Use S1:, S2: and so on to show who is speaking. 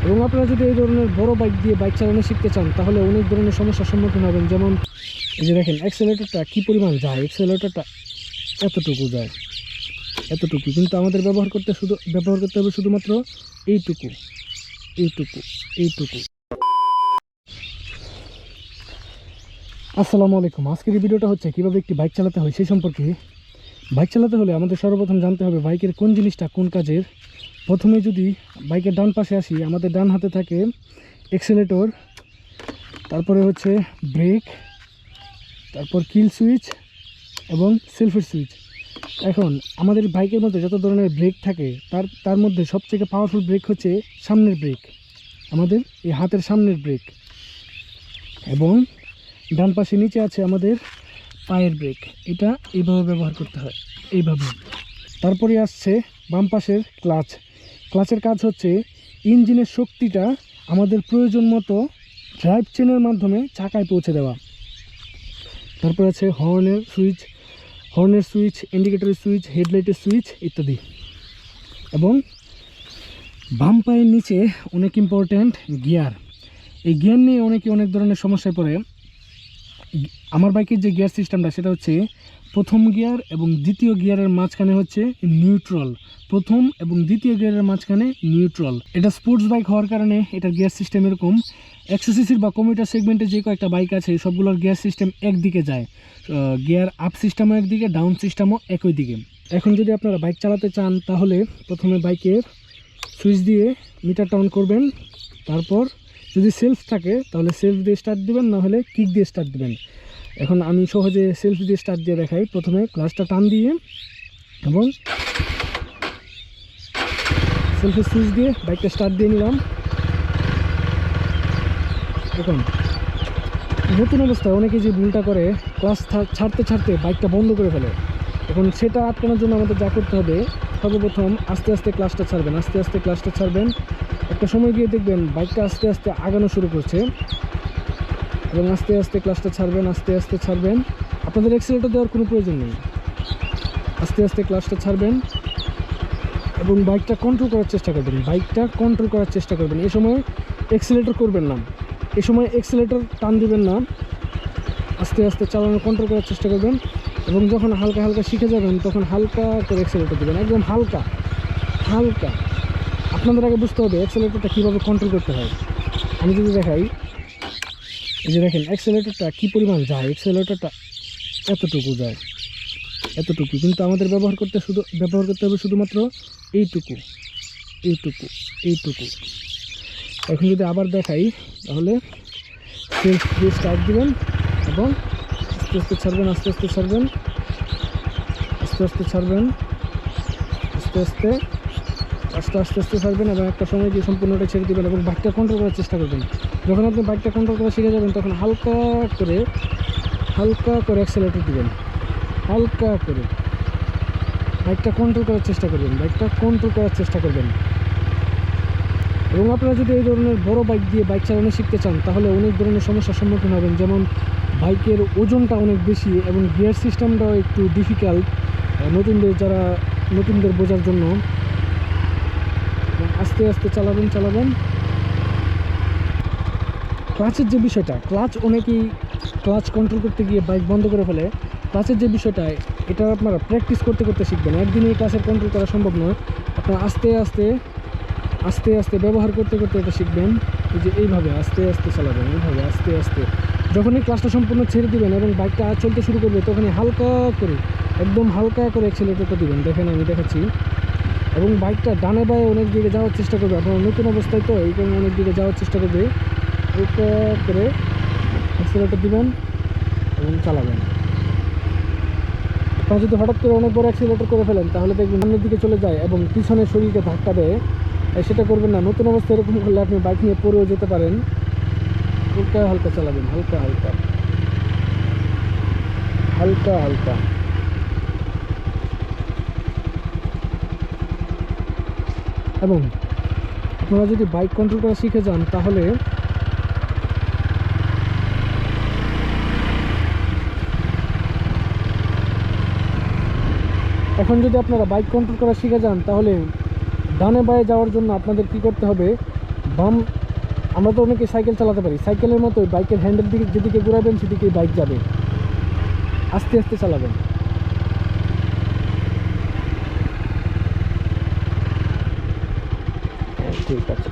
S1: এবং আপনারা যদি এই ধরনের বড় বাইক দিয়ে বাইক চালানো শিখতে চান তাহলে অনেক ধরনের সমস্যার সম্মুখীন হবেন। যেমন এই যে দেখেন অ্যাক্সেলেটরটা কী পরিমাণ যায়, অ্যাক্সেলেটরটা এতটুকু যায়, এতটুকু, কিন্তু আমাদের ব্যবহার করতে হবে শুধুমাত্র এইটুকু, এইটুকু, এইটুকু। আসসালামু আলাইকুম। আজকের এই ভিডিওটা হচ্ছে কীভাবে একটি বাইক চালাতে হয় সেই সম্পর্কে। বাইক চালাতে হলে আমাদের সর্বপ্রথম জানতে হবে বাইকের কোন জিনিসটা কোন কাজের। প্রথমে যদি বাইকের ডান পাশে আসি, আমাদের ডান হাতে থাকে অ্যাক্সেলেটর, তারপরে হচ্ছে ব্রেক, তারপর কিল সুইচ এবং সেলফের সুইচ। এখন আমাদের বাইকের মধ্যে যত ধরনের ব্রেক থাকে তার মধ্যে সবথেকে পাওয়ারফুল ব্রেক হচ্ছে সামনের ব্রেক, আমাদের এই হাতের সামনের ব্রেক। এবং ডান পাশে নিচে আছে আমাদের পায়ের ব্রেক, এটা এইভাবে ব্যবহার করতে হয়, এইভাবে। তারপরে আসছে বাম পাশের ক্লাচ। ক্লাচের কাজ হচ্ছে ইঞ্জিনের শক্তিটা আমাদের প্রয়োজন মতো ড্রাইভ চেনের মাধ্যমে চাকায় পৌঁছে দেওয়া। তারপর আছে হর্নের সুইচ, ইন্ডিকেটরের সুইচ, হেডলাইটের সুইচ ইত্যাদি। এবং বাম পায়ের নিচে অনেক ইম্পর্ট্যান্ট গিয়ার। এই গিয়ার নিয়ে অনেকে অনেক ধরনের সমস্যায় পড়ে। আমার বাইকের যে গিয়ার সিস্টেমটা সেটা হচ্ছে প্রথম গিয়ার এবং দ্বিতীয় গিয়ারের মাঝখানে হচ্ছে নিউট্রাল, প্রথম এবং দ্বিতীয় গিয়ারের মাঝখানে নিউট্রাল। এটা স্পোর্টস বাইক হওয়ার কারণে এটার গিয়ার সিস্টেম এরকম। 100 সিসির বা কমিউটার সেগমেন্টে যে কয়েকটা বাইক আছে সবগুলোর গিয়ার সিস্টেম একদিকে যায়, গিয়ার আপ সিস্টেমও একদিকে, ডাউন সিস্টেমও একই দিকে। এখন যদি আপনারা বাইক চালাতে চান তাহলে প্রথমে বাইকের সুইচ দিয়ে মিটারটা অন করবেন, তারপর যদি সেলফ থাকে তাহলে সেলফ দিয়ে স্টার্ট দেবেন, না হলে কিক দিয়ে স্টার্ট দেবেন। এখন আমি সহজে সেলফ দিয়ে স্টার্ট দিয়ে দেখাই। প্রথমে ক্লাচটা টান দিয়ে এবং সেলফের সুইচ দিয়ে বাইকটা স্টার্ট দিয়ে নিলাম। এখন নতুন অবস্থায় অনেকে যে ভুলটা করে ক্লাচ ছাড়তে ছাড়তে বাইকটা বন্ধ করে ফেলে। এখন সেটা আটকানোর জন্য আমাদের যা করতে হবে, সর্বপ্রথম আস্তে আস্তে ক্লাচটা ছাড়বেন। একটা সময় গিয়ে দেখবেন বাইকটা আস্তে আস্তে আগানো শুরু করছে এবং আস্তে আস্তে ক্লাচটা ছাড়বেন। আপনাদের অ্যাক্সিলেটর দেওয়ার কোনো প্রয়োজন নেই, আস্তে আস্তে ক্লাচটা ছাড়বেন এবং বাইকটা কন্ট্রোল করার চেষ্টা করবেন। এই সময় অ্যাক্সিলেটর করবেন না, এই সময় অ্যাক্সিলেটর টান দিবেন না, আস্তে আস্তে চালানো কন্ট্রোল করার চেষ্টা করবেন। এবং যখন হালকা হালকা শিখে যাবেন তখন হালকা করে অ্যাক্সিলেটর দেবেন, একদম হালকা। আপনাদের আগে বুঝতে হবে অ্যাক্সিলেটরটা কীভাবে কন্ট্রোল করতে হয়। আমি যদি দেখাই, এই যে দেখেন অ্যাক্সিলেটরটা কী পরিমাণ যায়, অ্যাক্সিলেটরটা এতটুকু যায়, এতটুকু, কিন্তু আমাদের ব্যবহার করতে হবে শুধুমাত্র এইটুকু। এখন যদি আবার দেখাই তাহলে সেলফ দিয়ে স্টার্ট দিবেন এবং আস্তে আস্তে ছাড়বেন, আস্তে আস্তে ছাড়বেন এবং একটা সময় দিয়ে সম্পূর্ণটা ছেড়ে দেবেন এবং বাইকটা কন্ট্রোল করার চেষ্টা করবেন। যখন আপনি বাইকটা কন্ট্রোল করা শিখে যাবেন তখন হালকা করে অ্যাক্সেলেটর দিবেন, হালকা করে বাইকটা কন্ট্রোল করার চেষ্টা করবেন। এবং আপনারা যদি এই ধরনের বড় বাইক দিয়ে বাইক চালানো শিখতে চান তাহলে অনেক ধরনের সমস্যার সম্মুখীন হবেন। যেমন বাইকের ওজনটা অনেক বেশি এবং গিয়ার সিস্টেমটাও একটু ডিফিকাল্ট নতুনদের বোঝার জন্য। আস্তে আস্তে চালাবেন। ক্লাচের যে বিষয়টা, অনেকেই ক্লাচ কন্ট্রোল করতে গিয়ে বাইক বন্ধ করে ফেলে। ক্লাচের যে বিষয়টা, এটা আপনারা প্র্যাকটিস করতে শিখবেন, একদিনে ক্লাচের কন্ট্রোল করা সম্ভব নয়। আপনারা আস্তে আস্তে ব্যবহার করতে এটা শিখবেন। এই যে এইভাবে আস্তে আস্তে চালাবেন, এইভাবে আস্তে আস্তে। যখনই ক্লাচটা সম্পূর্ণ ছেড়ে দিবেন এবং বাইকটা চলতে শুরু করবে তখনই একদম হালকা করে অ্যাক্সিলারেটরটা দিবেন। দেখেন আমি দেখাচ্ছি। এবং বাইকটা ডানে বায়ে অনেক দিকে যাওয়ার চেষ্টা করবে, আপনার নতুন অবস্থায় তো এই কারণে অনেক দিকে যাওয়ার চেষ্টা করবে। হালকা করে অ্যাক্সিলারেটর দিবেন এবং চালাবেন। আপনারা যদি হঠাৎ করে অনেক বড় অ্যাক্সিলারেটর করে ফেলেন তাহলে দেখবেন সামনের দিকে চলে যায় এবং পিছনের শরীরকে ধাক্কা দেয়। সেটা করবেন না। নতুন অবস্থায় এরকম করলে আপনি বাইক নিয়ে পড়েও যেতে পারেন। হালকা চালাবেন, হালকা এবং আপনারা যদি বাইক কন্ট্রোল করা শিখে যান তাহলে ডানে বায়ে যাওয়ার জন্য আপনাদের কি করতে হবে, বাম, আমরা তো অনেকে সাইকেল চালাতে পারি, সাইকেলের মতো বাইকের হ্যান্ডেল দিকে যেদিকে ঘুরাবেন সেদিকেই বাইক যাবে, আস্তে আস্তে চালাবেন। ঠিক আছে।